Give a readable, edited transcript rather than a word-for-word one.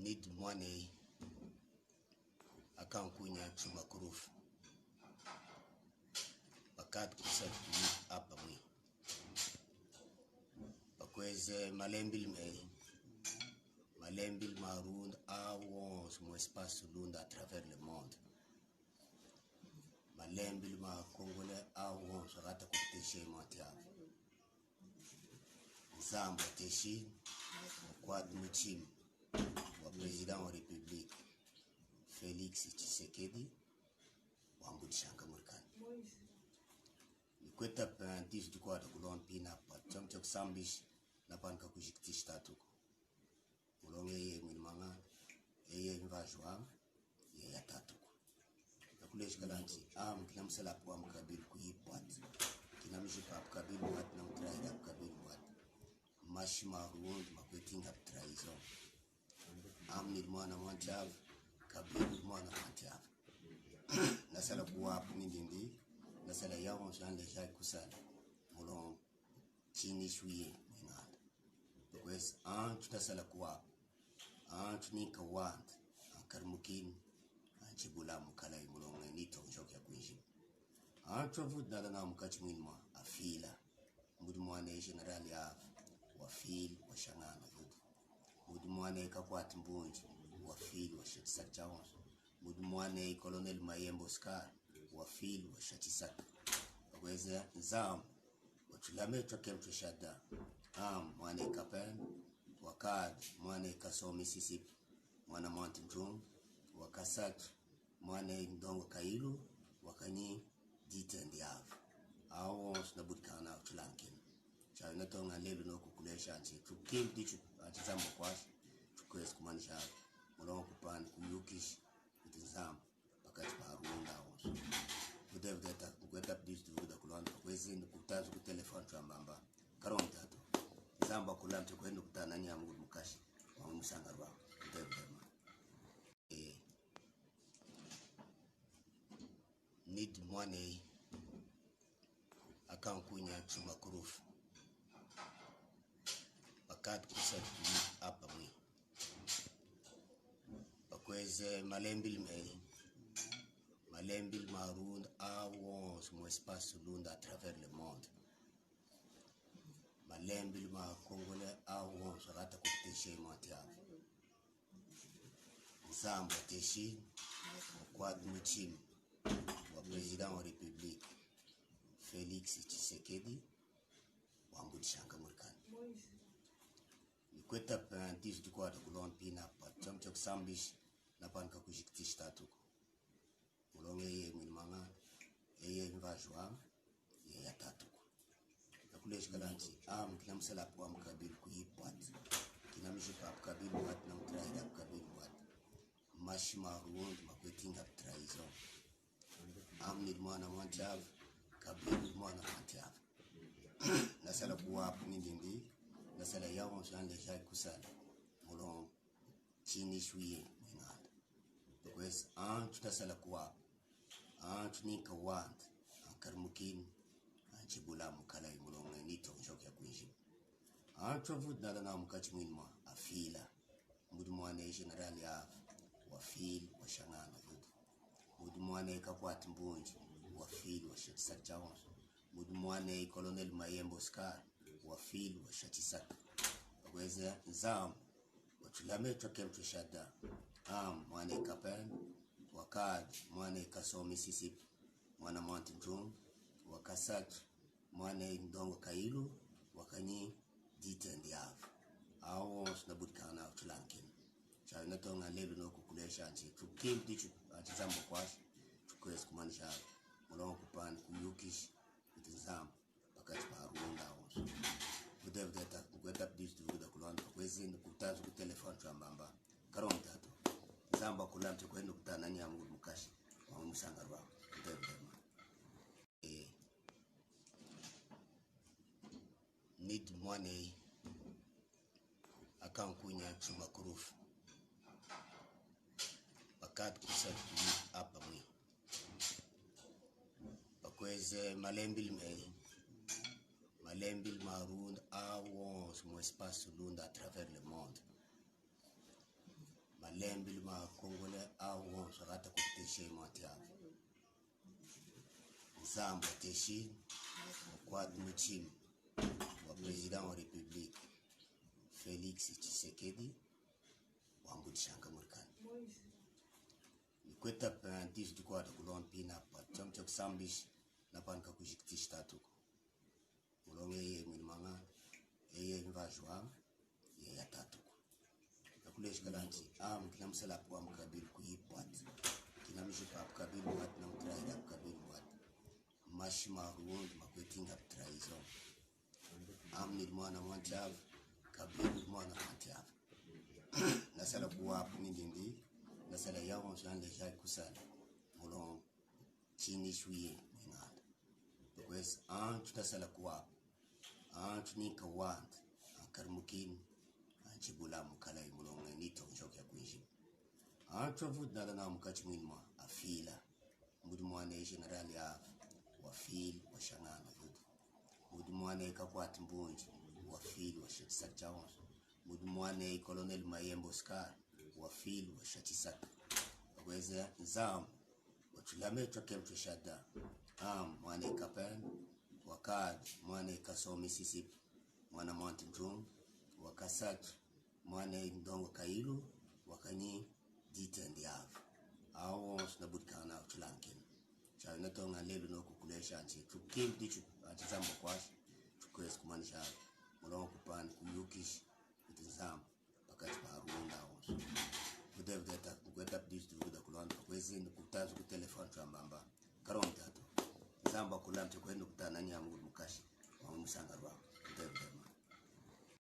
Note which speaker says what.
Speaker 1: need money akankunya chuma kurufu bakat kusat hapa mwi bakweze malembil maround awons mon espace lund à travers le monde malembil ma congolais awons rata kuteshe mondial Zamba teshi kwa muchim wa president wa republique Felix Tshisekedi wa mbudishanga murikani nikweta pentis du kwa kulon pina pa chamchak sambish na panka kujiktish tatuko mulonge ye milmanga ye invajwa ye yatatuko nakulesh kalanti kila msala kwa mkabili kuyipat kila mjipa mkabili wat na mtraida mkabili wat mashima ruond makwetinga traizo ni mwana mwanchav Kabila mwana mwanchav nasala kuwa nindindi nasala yawon shande jai kusala mulon chini shwiye mwingala because tutasala kuwa tunika wand karmukin chibula mukala mulon nito njoka ya kuishi travud nala na mkachi mwinma afila mudu mwana general ya wafil wa shangana mudu mwana ikakwati mbunji wafil wa shatisak chawon mudu mwana colonel Mayembo Scar wafil wa shatisak waweze zam watulame tokemtu shada mwana Kapend wakad mwana kaso Mississippi mwana Mountain Drum wakasat mwana ndongo kailu wakani ditendi av awons na budkana tulankin chana tonga lelu no kukulesha anchi tukim dichu atizambo kwash tukwes kumanisha mulongo kupan kuyukish utizam pakati parunda awons kudev data kukweta dis duda kulanda kwezi kutazu ku telefone chambamba karon tato zamba kulamte kwenda kutana nya mungu mukashi wa musangarwa kudev dema need money akankunya chuma kurufu bakat kusat hapa mwi bakweze malembil maround awons mon espace lund à travers le monde malembil ma congolais awons rata kuteshe mondial Zamba teshi kwa muchim wa president wa republique Felix Tshisekedi wa mbudishanga murikani nikweta pentis du kwa kulon pina pa chamchak sambish na panka kujiktish tatuko mulonge ye milmanga ye invajwa ye yatatuko nakulesh kalanti kila msala kwa mkabili kuyipat kila mjipa mkabili wat na mtraida mkabili wat mashima ruond makwetinga traizo ni mwana mwanchav Kabila mwana mwanchav nasala kuwa nindindi nasala yawon shande jai kusala mulon chini shwiye mwingala because tutasala kuwa tunika wand karmukin chibula mukala mulon nito njoka ya kuishi travud nala na mkachi mwinma afila mudu mwana general ya wafil wa shangana mudu mwana ikakwati mbunji wafil wa shatisak chawon mudu mwana colonel Mayembo Scar wafil wa shatisak waweze zam watulame tokemtu shada mwana Kapend wakad mwana kaso Mississippi mwana Mountain Drum wakasat mwana ndongo kailu wakani ditendi av awons na budkana tulankin chana tonga lelu no kukulesha anchi tukim dichu atizambo kwash tukwes kumanisha mulongo kupan kuyukish utizam pakati parunda awons kudev data kukweta dis duda kulanda kwezi kutazu ku telefone chambamba karon tato zamba kulamte kwenda kutana nya mungu mukashi wa musangarwa kudev dema need money akankunya chuma kurufu bakat kusat hapa mwi bakweze malembil maround awons mon espace lund à travers le monde malembe lima kongole au sagata kuteshe matiavu nzambo teshi kwa muchim wa president wa republique Felix Tshisekedi wa mbudishanga murikani nikweta pendis du kwa kulon pina pa chomchok sambish na panka kujiktish tatuko mulonge ye milmanga ye mvajwa ye ya tatuko nakulesh galanti kila msala kwa mkabil kuipat kila mshipa mkabil wat na mtraida mkabil wat mashima ruond makwetinga traizo nilmwana mwanchav kabil mwana mwanchav nasala kuwa pungindi nasala yawon shan le jay kusala mulon chini shuye ngada because tutasala kuwa tunika want karmukin chibula mukala mulon nito njoka kuishi trovud na mukachi mwinma afila mudumwane general ya wafil washangana vudu mudumwane kakwat mbunji wafil washatisa chawon mudumwane colonel Mayembo Scar wafil washatisa kweza nzam watulame chokemcho shada mwane Kapend wakad mwane kaso Mississippi mwana Mountain Drum wakasat mwane ndongo Kailu wakani ditendiav awons na budkana chulankin chana tonga lelo no kukulesha anti tukim dichu atizambo kwash tukwes kumanisha mulongo kupan kuyukish itizam pakati parunda awons kudevdeta kukweta dis duda kulanda kwezi kutazu ku telefone chambamba karonta to zamba kulamte kwenda kutana nyamu mukashi wa musangarwa kudevdeta